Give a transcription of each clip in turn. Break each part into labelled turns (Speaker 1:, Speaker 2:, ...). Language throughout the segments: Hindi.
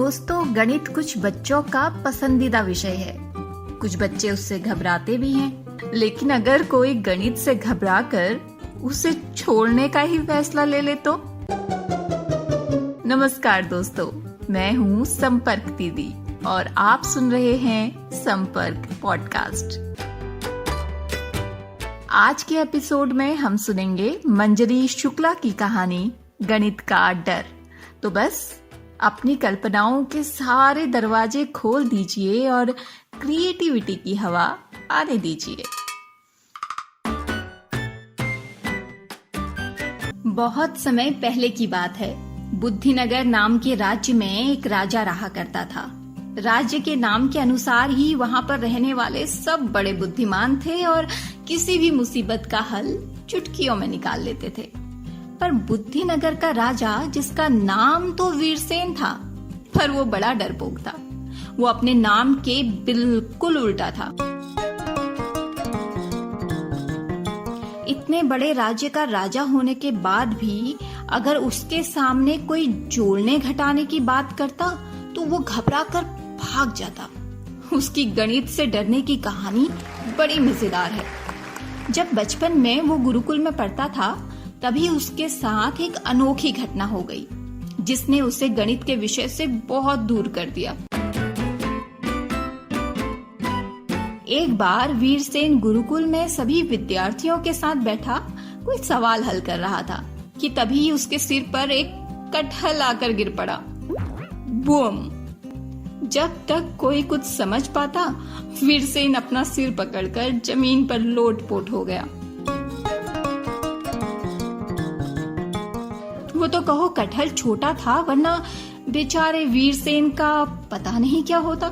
Speaker 1: दोस्तों, गणित कुछ बच्चों का पसंदीदा विषय है। कुछ बच्चे उससे घबराते भी हैं, लेकिन अगर कोई गणित से घबराकर उसे छोड़ने का ही फैसला ले ले तो। नमस्कार दोस्तों, मैं हूँ संपर्क दीदी और आप सुन रहे हैं संपर्क पॉडकास्ट। आज के एपिसोड में हम सुनेंगे मंजरी शुक्ला की कहानी गणित का डर। तो बस अपनी कल्पनाओं के सारे दरवाजे खोल दीजिए और क्रिएटिविटी की हवा आने दीजिए। बहुत समय पहले की बात है। बुद्धिनगर नाम के राज्य में एक राजा रहा करता था। राज्य के नाम के अनुसार ही वहां पर रहने वाले सब बड़े बुद्धिमान थे और किसी भी मुसीबत का हल चुटकियों में निकाल लेते थे। पर बुद्धिनगर का राजा, जिसका नाम तो वीरसेन था, पर वो बड़ा डरपोक था। वो अपने नाम के बिल्कुल उल्टा था। इतने बड़े राज्य का राजा होने के बाद भी अगर उसके सामने कोई जोड़ने घटाने की बात करता तो वो घबरा कर भाग जाता। उसकी गणित से डरने की कहानी बड़ी मजेदार है। जब बचपन में वो गुरुकुल में पढ़ता था, तभी उसके साथ एक अनोखी घटना हो गई, जिसने उसे गणित के विषय से बहुत दूर कर दिया। एक बार वीरसेन गुरुकुल में सभी विद्यार्थियों के साथ बैठा कोई सवाल हल कर रहा था कि तभी उसके सिर पर एक कटहल आकर गिर पड़ा। बूम! जब तक कोई कुछ समझ पाता, वीरसेन अपना सिर पकड़कर जमीन पर लोटपोट हो गया। वो तो कहो कटहल छोटा था, वरना बेचारे वीरसेन का पता नहीं क्या होता।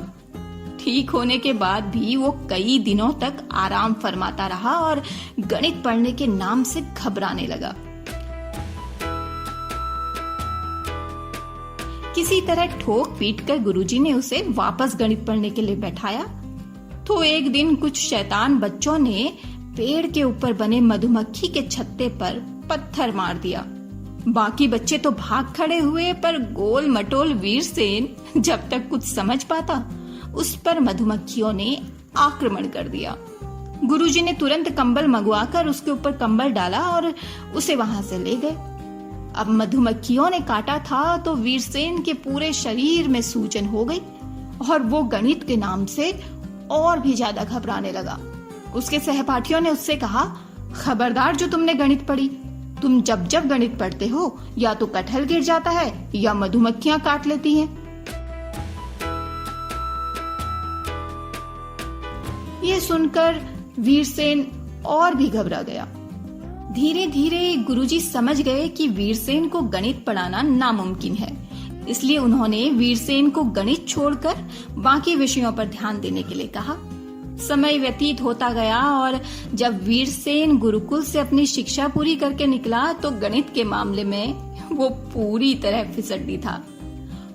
Speaker 1: ठीक होने के बाद भी वो कई दिनों तक आराम फरमाता रहा और गणित पढ़ने के नाम से घबराने लगा। किसी तरह ठोक पीट कर गुरुजी ने उसे वापस गणित पढ़ने के लिए बैठाया। तो एक दिन कुछ शैतान बच्चों ने पेड़ के ऊपर बने मधुमक्खी के छत्ते पर पत्थर मार दिया। बाकी बच्चे तो भाग खड़े हुए, पर गोल मटोल वीरसेन जब तक कुछ समझ पाता, उस पर मधुमक्खियों ने आक्रमण कर दिया। गुरुजी ने तुरंत कंबल मंगवाकर उसके ऊपर कंबल डाला और उसे वहां से ले गए। अब मधुमक्खियों ने काटा था तो वीरसेन के पूरे शरीर में सूजन हो गई और वो गणित के नाम से और भी ज्यादा घबराने लगा। उसके सहपाठियों ने उससे कहा, खबरदार जो तुमने गणित पढ़ी, तुम जब जब गणित पढ़ते हो या तो कटहल गिर जाता है या मधुमक्खियां काट लेती हैं। ये सुनकर वीरसेन और भी घबरा गया। धीरे धीरे गुरुजी समझ गए कि वीरसेन को गणित पढ़ाना नामुमकिन है, इसलिए उन्होंने वीरसेन को गणित छोड़कर बाकी विषयों पर ध्यान देने के लिए कहा। समय व्यतीत होता गया और जब वीरसेन गुरुकुल से अपनी शिक्षा पूरी करके निकला तो गणित के मामले में वो पूरी तरह फिसड्डी था।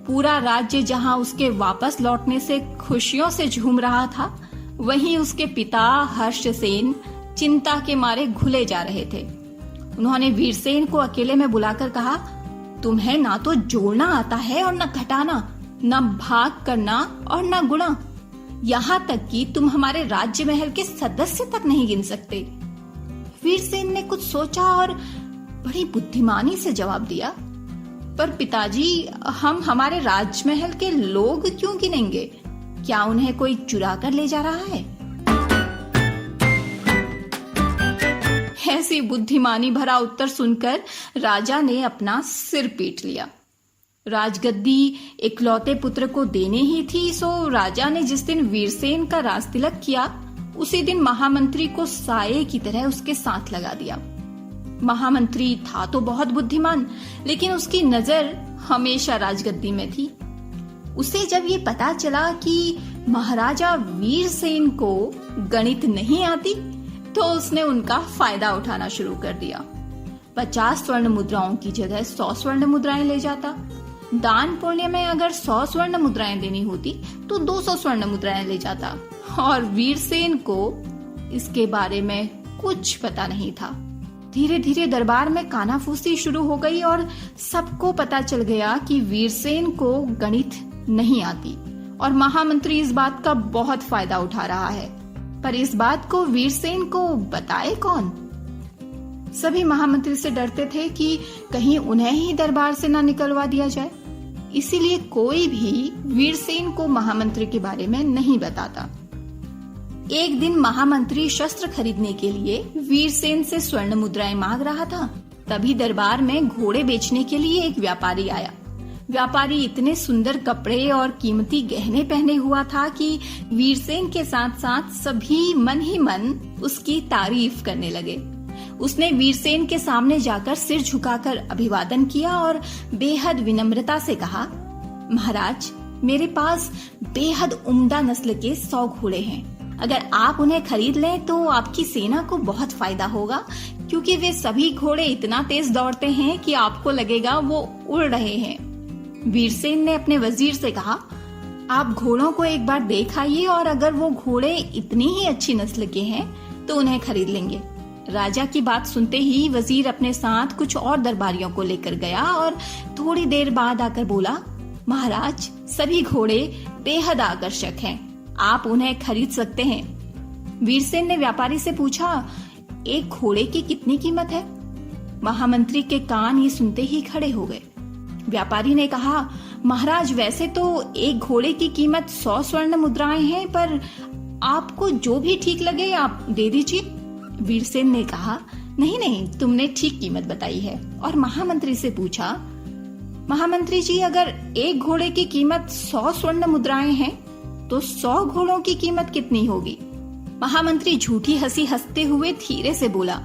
Speaker 1: पूरा राज्य जहां उसके वापस लौटने से खुशियों से झूम रहा था, वहीं उसके पिता हर्षसेन चिंता के मारे घुले जा रहे थे। उन्होंने वीरसेन को अकेले में बुलाकर कहा, तुम्हें ना तो जोड़ना आता है और न घटाना, न भाग करना और न गुणा, यहाँ तक कि तुम हमारे राज्य महल के सदस्य तक नहीं गिन सकते। वीरसेन ने कुछ सोचा और बड़ी बुद्धिमानी से जवाब दिया, पर पिताजी, हम हमारे राजमहल के लोग क्यों गिनेंगे? क्या उन्हें कोई चुरा कर ले जा रहा है? ऐसी बुद्धिमानी भरा उत्तर सुनकर राजा ने अपना सिर पीट लिया। राजगद्दी इकलौते पुत्र को देने ही थी, सो राजा ने जिस दिन वीरसेन का राजतिलक किया, उसी दिन महामंत्री को साये की तरह उसके साथ लगा दिया। महामंत्री था तो बहुत बुद्धिमान, लेकिन उसकी नजर हमेशा राजगद्दी में थी। उसे जब ये पता चला कि महाराजा वीरसेन को गणित नहीं आती, तो उसने उनका फायदा उठाना शुरू कर दिया। 50 स्वर्ण मुद्राओं की जगह 100 स्वर्ण मुद्राएं ले जाता। दान पुण्य में अगर 100 स्वर्ण मुद्राएं देनी होती तो 200 स्वर्ण मुद्राएं ले जाता। और वीरसेन को इसके बारे में कुछ पता नहीं था। धीरे धीरे दरबार में कानाफूसी शुरू हो गई और सबको पता चल गया कि वीरसेन को गणित नहीं आती और महामंत्री इस बात का बहुत फायदा उठा रहा है। पर इस बात को वीरसेन को बताए कौन? सभी महामंत्री से डरते थे कि कहीं उन्हें ही दरबार से ना निकलवा दिया जाए, इसीलिए कोई भी वीरसेन को महामंत्री के बारे में नहीं बताता। एक दिन महामंत्री शस्त्र खरीदने के लिए वीरसेन से स्वर्ण मुद्राएं मांग रहा था। तभी दरबार में घोड़े बेचने के लिए एक व्यापारी आया। व्यापारी इतने सुंदर कपड़े और कीमती गहने पहने हुआ था कि वीरसेन के साथ साथ सभी मन ही मन उसकी तारीफ करने लगे। उसने वीरसेन के सामने जाकर सिर झुकाकर अभिवादन किया और बेहद विनम्रता से कहा, महाराज, मेरे पास बेहद उम्दा नस्ल के 100 घोड़े हैं। अगर आप उन्हें खरीद लें तो आपकी सेना को बहुत फायदा होगा, क्योंकि वे सभी घोड़े इतना तेज दौड़ते हैं कि आपको लगेगा वो उड़ रहे हैं। वीरसेन ने अपने वजीर से कहा, आप घोड़ों को एक बार देख आइए और अगर वो घोड़े इतनी ही अच्छी नस्ल के हैं तो उन्हें खरीद लेंगे। राजा की बात सुनते ही वजीर अपने साथ कुछ और दरबारियों को लेकर गया और थोड़ी देर बाद आकर बोला, महाराज, सभी घोड़े बेहद आकर्षक हैं, आप उन्हें खरीद सकते हैं। वीरसेन ने व्यापारी से पूछा, एक घोड़े की कितनी कीमत है? महामंत्री के कान ये सुनते ही खड़े हो गए। व्यापारी ने कहा, महाराज, वैसे तो एक घोड़े की कीमत 100 स्वर्ण मुद्राएं हैं, पर आपको जो भी ठीक लगे आप दे दीजिए। वीरसेन ने कहा, नहीं, तुमने ठीक कीमत बताई है। और महामंत्री से पूछा, महामंत्री जी, अगर एक घोड़े की कीमत 100 स्वर्ण मुद्राएं हैं तो 100 घोड़ों की कीमत कितनी होगी? महामंत्री झूठी हंसी हंसते हुए धीरे से बोला,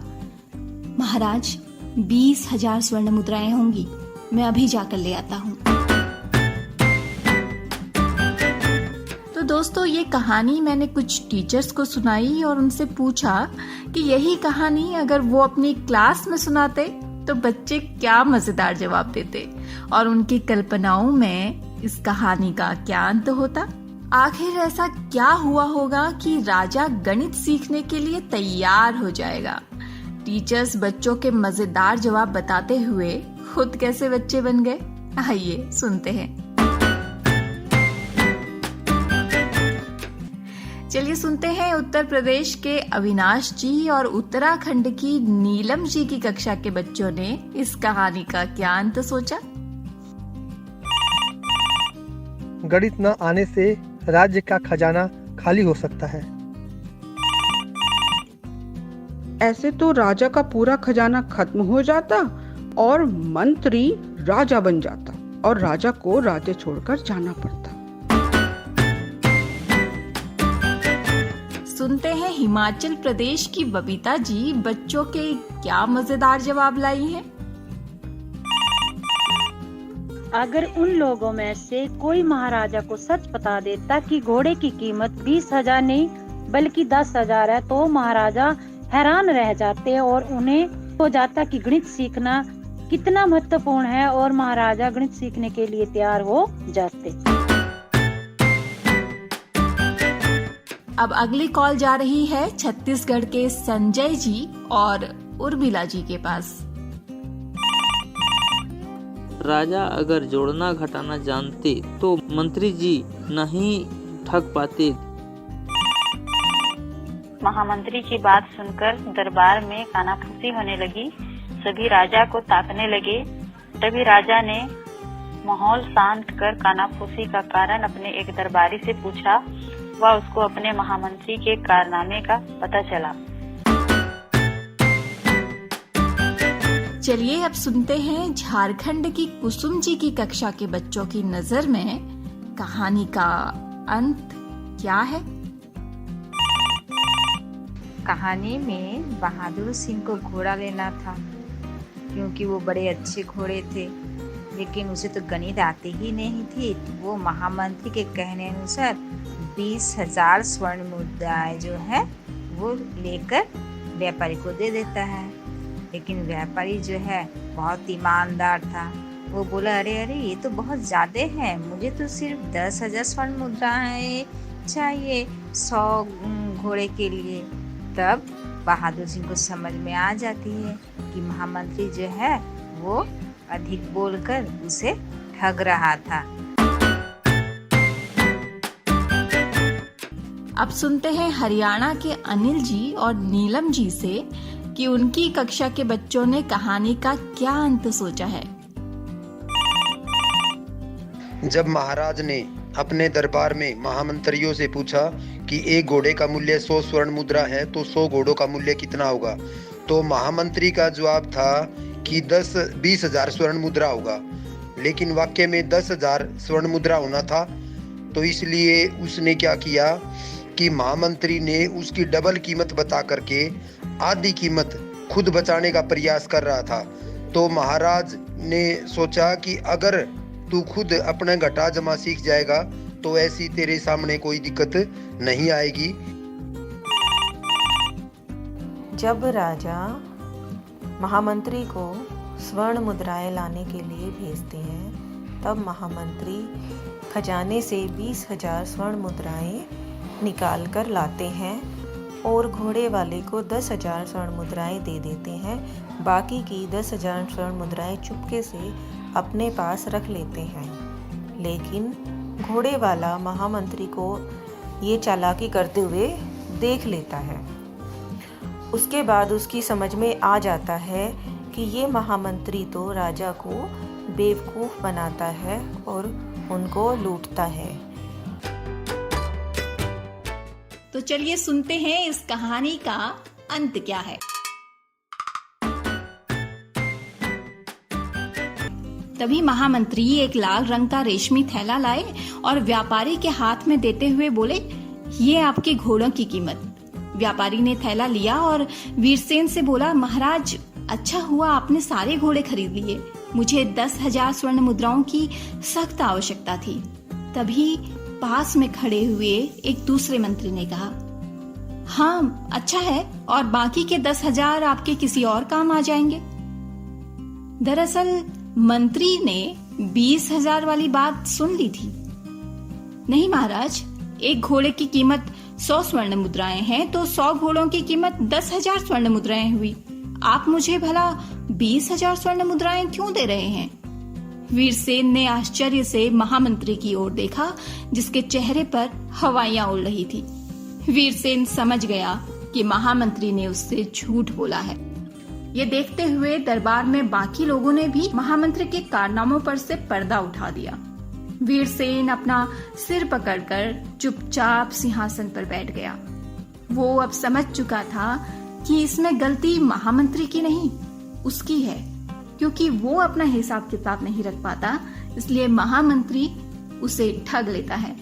Speaker 1: महाराज, 20,000 स्वर्ण मुद्राएं होंगी, मैं अभी जाकर ले आता हूँ। तो दोस्तों, ये कहानी मैंने कुछ टीचर्स को सुनाई और उनसे पूछा कि यही कहानी अगर वो अपनी क्लास में सुनाते तो बच्चे क्या मजेदार जवाब देते और उनकी कल्पनाओं में इस कहानी का क्या अंत होता। आखिर ऐसा क्या हुआ होगा कि राजा गणित सीखने के लिए तैयार हो जाएगा। टीचर्स बच्चों के मजेदार जवाब बताते हुए खुद कैसे बच्चे बन गए, आइए सुनते हैं। चलिए सुनते हैं उत्तर प्रदेश के अविनाश जी और उत्तराखंड की नीलम जी की कक्षा के बच्चों ने इस कहानी का क्या अंत सोचा।
Speaker 2: गणित न आने से राज्य का खजाना खाली हो सकता है।
Speaker 3: ऐसे तो राजा का पूरा खजाना खत्म हो जाता और मंत्री राजा बन जाता और राजा को राज्य छोड़कर जाना पड़ता।
Speaker 1: सुनते हैं हिमाचल प्रदेश की बबीता जी बच्चों के क्या मजेदार जवाब लाई हैं।
Speaker 4: अगर उन लोगों में से कोई महाराजा को सच बता देता कि घोड़े की कीमत 20,000 नहीं बल्कि 10,000 है तो महाराजा हैरान रह जाते और उन्हें हो जाता कि गणित सीखना कितना महत्वपूर्ण है और महाराजा गणित सीखने के लिए तैयार हो जाते।
Speaker 1: अब अगली कॉल जा रही है छत्तीसगढ़ के संजय जी और उर्मिला जी के पास।
Speaker 5: राजा अगर जोड़ना घटाना जानते तो मंत्री जी नहीं ठग पाते।
Speaker 6: महामंत्री की बात सुनकर दरबार में कानाफूसी होने लगी। सभी राजा को ताकने लगे। तभी राजा ने माहौल शांत कर कानाफूसी का कारण अपने एक दरबारी से पूछा। वह उसको अपने महामंत्री के कारनामे का पता चला।
Speaker 1: चलिए अब सुनते हैं झारखंड की कुसुम जी की कक्षा के बच्चों की नजर में कहानी का अंत क्या है।
Speaker 7: कहानी में बहादुर सिंह को घोड़ा लेना था क्योंकि वो बड़े अच्छे घोड़े थे, लेकिन उसे तो गणित आते ही नहीं थी। वो महामंत्री के कहने अनुसार 20,000 स्वर्ण मुद्राएं जो है वो लेकर व्यापारी को दे देता है। लेकिन व्यापारी जो है बहुत ईमानदार था। वो बोला, अरे ये तो बहुत ज्यादा है, मुझे तो सिर्फ 10,000 स्वर्ण मुद्राएं चाहिए 100 घोड़े के लिए। तब बहादुर सिंह को समझ में आ जाती है कि महामंत्री जो है वो अधिक बोलकर उसे ठग रहा था।
Speaker 1: अब सुनते हैं हरियाणा के अनिल जी और नीलम जी से कि उनकी कक्षा के बच्चों ने कहानी का क्या अंत सोचा है।
Speaker 8: जब महाराज ने अपने दरबार में महामंत्रियों से पूछा कि एक घोड़े का मूल्य 100 स्वर्ण मुद्रा है तो 100 घोड़ों का मूल्य कितना होगा, तो महामंत्री का जवाब था कि 20,000 स्वर्ण मुद्रा होगा। लेकिन वाक्य में 10,000 स्वर्ण मुद्रा होना था, तो इसलिए उसने क्या किया कि महामंत्री ने उसकी डबल कीमत बता करके आधी कीमत खुद बचाने का प्रयास कर रहा था। तो महाराज ने सोचा कि अगर तू खुद अपना घटा जमा सीख जाएगा तो ऐसी तेरे सामने कोई दिक्कत नहीं आएगी।
Speaker 9: जब राजा महामंत्री को स्वर्ण मुद्राएं लाने के लिए भेजते हैं, तब महामंत्री खजाने से 20,000 स्वर्ण मुद्राएं निकाल कर लाते हैं और घोड़े वाले को 10,000 स्वर्ण मुद्राएं दे देते हैं। बाकी की 10,000 स्वर्ण मुद्राएं चुपके से अपने पास रख लेते हैं। लेकिन घोड़े वाला महामंत्री को ये चालाकी करते हुए देख लेता है। उसके बाद उसकी समझ में आ जाता है कि ये महामंत्री तो राजा को बेवकूफ़ बनाता है और उनको लूटता है।
Speaker 1: तो चलिए सुनते हैं इस कहानी का अंत क्या है। तभी महामंत्री एक लाल रंग का रेशमी थैला लाए और व्यापारी के हाथ में देते हुए बोले, ये आपके घोड़ों की कीमत। व्यापारी ने थैला लिया और वीरसेन से बोला, महाराज अच्छा हुआ आपने सारे घोड़े खरीद लिए, मुझे 10,000 स्वर्ण मुद्राओं की सख्त आवश्यकता थी। तभी पास में खड़े हुए एक दूसरे मंत्री ने कहा, हाँ अच्छा है, और बाकी के 10,000 आपके किसी और काम आ जाएंगे। दरअसल मंत्री ने 20,000 वाली बात सुन ली थी। नहीं महाराज, एक घोड़े की कीमत 100 स्वर्ण मुद्राएं हैं तो 100 घोड़ों की कीमत 10,000 स्वर्ण मुद्राएं हुई। आप मुझे भला 20,000 स्वर्ण मुद्राएं क्यों दे रहे हैं? वीरसेन ने आश्चर्य से महामंत्री की ओर देखा, जिसके चेहरे पर हवाइयां उड़ रही थी। वीरसेन समझ गया कि महामंत्री ने उससे झूठ बोला है। ये देखते हुए दरबार में बाकी लोगों ने भी महामंत्री के कारनामों पर से पर्दा उठा दिया। वीरसेन अपना सिर पकड़कर चुपचाप सिंहासन पर बैठ गया। वो अब समझ चुका था कि इसमें गलती महामंत्री की नहीं, उसकी है, क्योंकि वो अपना हिसाब किताब नहीं रख पाता, इसलिए महामंत्री उसे ठग लेता है।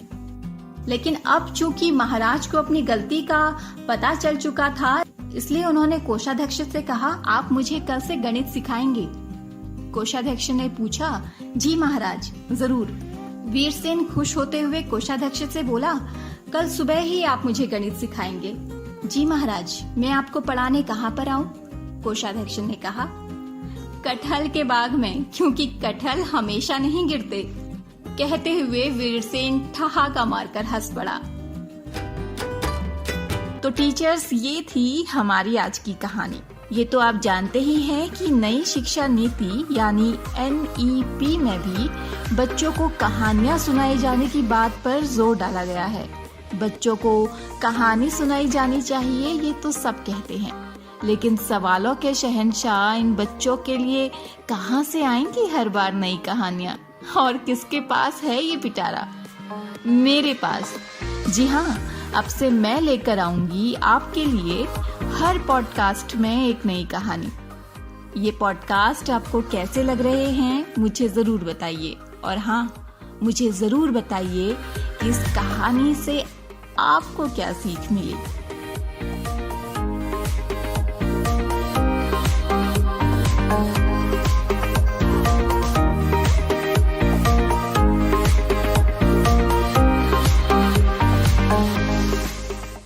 Speaker 1: लेकिन अब चूंकि महाराज को अपनी गलती का पता चल चुका था, इसलिए उन्होंने कोषाध्यक्ष से कहा, आप मुझे कल से गणित सिखाएंगे। कोषाध्यक्ष ने पूछा, जी महाराज जरूर। वीरसेन खुश होते हुए कोषाध्यक्ष से बोला, कल सुबह ही आप मुझे गणित सिखाएंगे। जी महाराज, मैं आपको पढ़ाने कहाँ पर आऊँ? कोषाध्यक्ष ने कहा, कटहल के बाग में, क्योंकि कटहल हमेशा नहीं गिरते। कहते हुए वीरसेन ठहाका मारकर हंस पड़ा। तो टीचर्स, ये थी हमारी आज की कहानी। ये तो आप जानते ही हैं कि नई शिक्षा नीति यानी NEP में भी बच्चों को कहानियां सुनाई जाने की बात पर जोर डाला गया है। बच्चों को कहानी सुनाई जानी चाहिए, ये तो सब कहते हैं, लेकिन सवालों के शहंशाह इन बच्चों के लिए कहाँ से आएंगी हर बार नई कहानियां? और किसके पास है ये पिटारा? मेरे पास। जी हाँ, अब से मैं लेकर आऊंगी आपके लिए हर पॉडकास्ट में एक नई कहानी। ये पॉडकास्ट आपको कैसे लग रहे हैं मुझे जरूर बताइए, और हाँ, मुझे जरूर बताइए कि इस कहानी से आपको क्या सीख मिली।